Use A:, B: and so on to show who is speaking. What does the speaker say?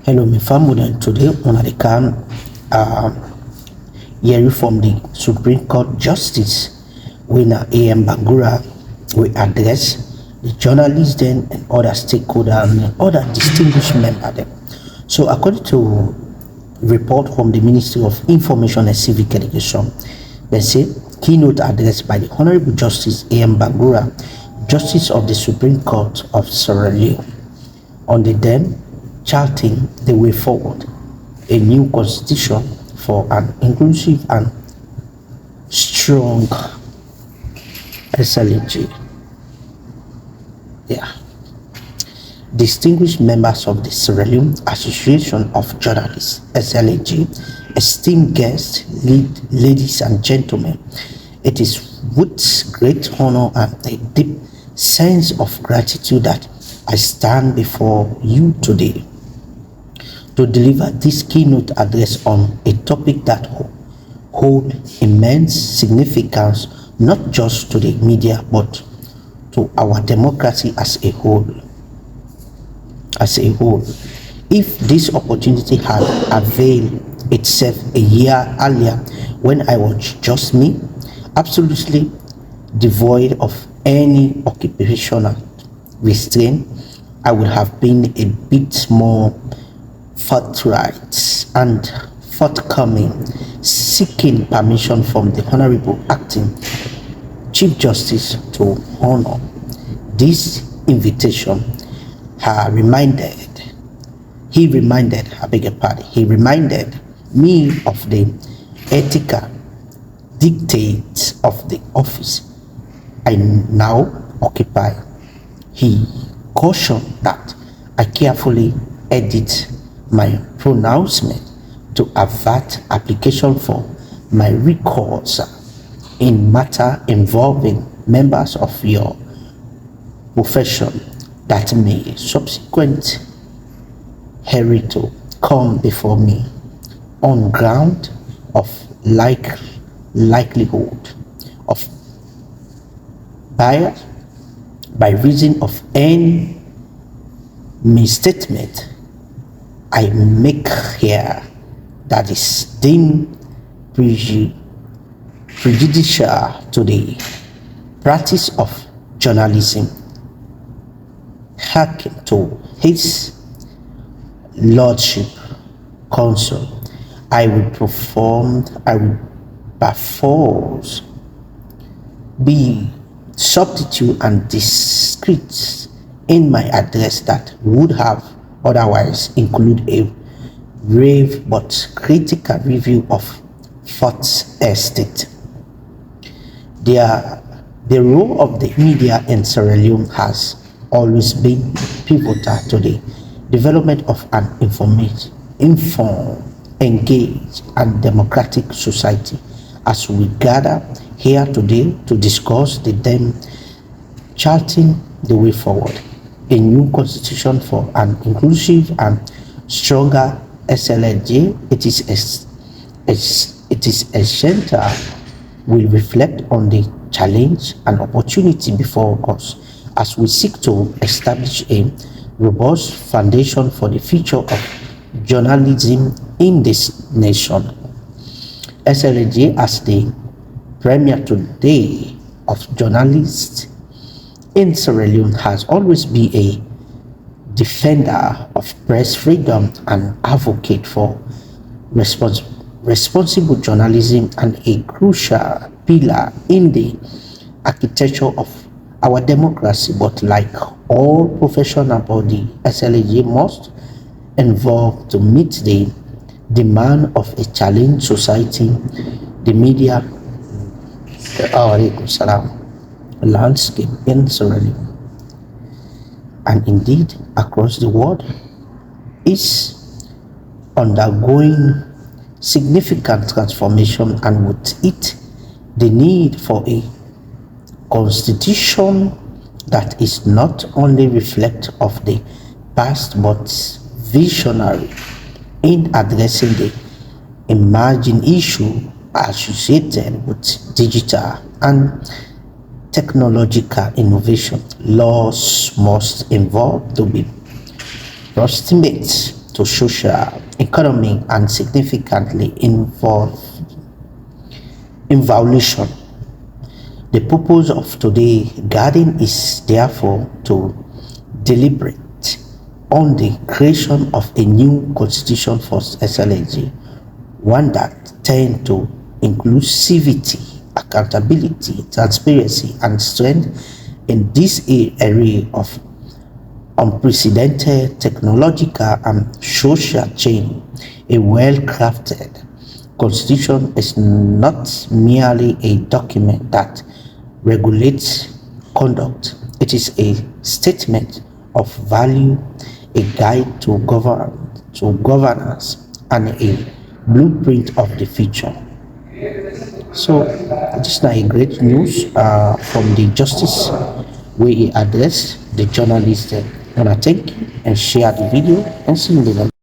A: Hello, my family. Today, on the can hearing from the Supreme Court Justice, winner A.M. Bangura, we address the journalists then and other stakeholders and other distinguished members. Then. So, according to report from the Ministry of Information and Civic Education, they say keynote address by the Honorable Justice A.M. Bangura, Justice of the Supreme Court of Sierra Leone, on the then charting the way forward, a new constitution for an inclusive and strong SLAJ. Distinguished members of the Sierra Leone Association of Journalists, SLAJ, esteemed guests, ladies and gentlemen, it is with great honor and a deep sense of gratitude that I stand before you today to deliver this keynote address on a topic that holds immense significance not just to the media but to our democracy as a whole. If this opportunity had availed itself a year earlier when I was just me, absolutely devoid of any occupational restraint, I would have been a bit more forthright and forthcoming, seeking permission from the Honorable Acting Chief Justice to honor this invitation. He reminded me of the ethical dictates of the office I now occupy. He cautioned that I carefully edit my pronouncement to avert application for my recourse in matter involving members of your profession that may subsequent hereto come before me on ground of likelihood of bias by reason of any misstatement I make here that is deemed prejudicial to the practice of journalism. Hearken to His Lordship Counsel. I will perforce be substitute and discreet in my address that would have otherwise include a brave but critical review of Fourth Estate. The role of the media in Sierra Leone has always been pivotal to the development of an informed, engaged, and democratic society. As we gather here today to discuss the then charting the way forward, a new constitution for an inclusive and stronger SLAJ, it is essential we reflect on the challenge and opportunity before us as we seek to establish a robust foundation for the future of journalism in this nation. SLAJ, as the premier today of journalists in Sierra Leone, has always been a defender of press freedom and advocate for responsible journalism and a crucial pillar in the architecture of our democracy. But like all professional bodies, SLAJ must evolve to meet the demand of a challenged society, the media landscape in Sierra Leone, and indeed across the world, is undergoing significant transformation, and with it the need for a constitution that is not only reflective of the past but visionary in addressing the emerging issue associated with digital and technological innovation. Laws must evolve to be proximate to social, economic, and significantly involution. The purpose of today's gathering is therefore to deliberate on the creation of a new constitution for SLAJ, one that tends to inclusivity, accountability, transparency, and strength in this area of unprecedented technological and social change. A well-crafted constitution is not merely a document that regulates conduct. It is a statement of value, a guide to governance, and a blueprint of the future. So this is not a great news from the justice where he addressed the journalists. And I think and share the video and see you later.